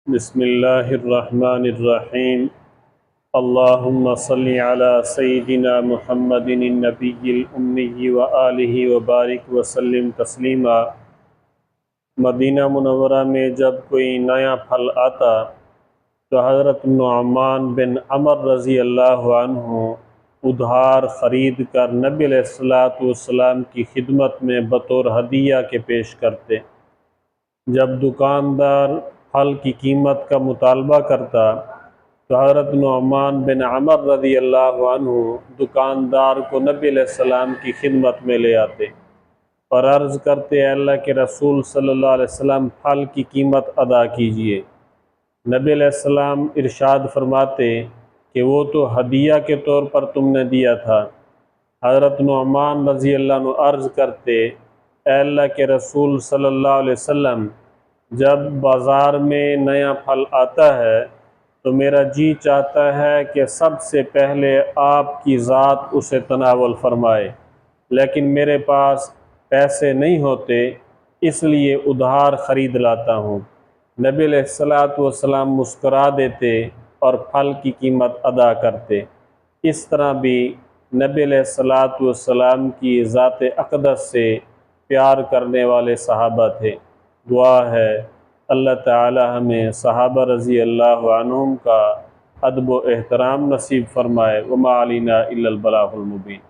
بسم اللہ الرحمن الرحیم۔ اللہم صلی علی سیدنا محمد النبی الامی وآلہ وبارک وسلم تسلیما۔ مدینہ منورہ میں جب کوئی نیا پھل آتا تو حضرت نعمان بن عمر رضی اللہ عنہ ادھار خرید کر نبی علیہ السلام کی خدمت میں بطور ہدیہ کے پیش کرتے۔ جب دکاندار پھل کی قیمت کا مطالبہ کرتا تو حضرت نعمان بن عمر رضی اللہ عنہ دکاندار کو نبی علیہ السلام کی خدمت میں لے آتے اور عرض کرتے، اے اللہ کے رسول صلی اللہ علیہ وسلم، پھل کی قیمت ادا کیجئے۔ نبی علیہ السلام ارشاد فرماتے کہ وہ تو ہدیہ کے طور پر تم نے دیا تھا۔ حضرت نعمان رضی اللہ عنہ عرض کرتے، اے اللہ کے رسول صلی اللہ علیہ وسلم، جب بازار میں نیا پھل آتا ہے تو میرا جی چاہتا ہے کہ سب سے پہلے آپ کی ذات اسے تناول فرمائے، لیکن میرے پاس پیسے نہیں ہوتے، اس لیے ادھار خرید لاتا ہوں۔ نبی علیہ السلام مسکرا دیتے اور پھل کی قیمت ادا کرتے۔ اس طرح بھی نبی علیہ السلام کی ذات اقدس سے پیار کرنے والے صحابہ تھے۔ دعا ہے اللہ تعالی ہمیں صحابہ رضی اللہ عنہم کا ادب و احترام نصیب فرمائے۔ وما علینا الا البلاغ المبین۔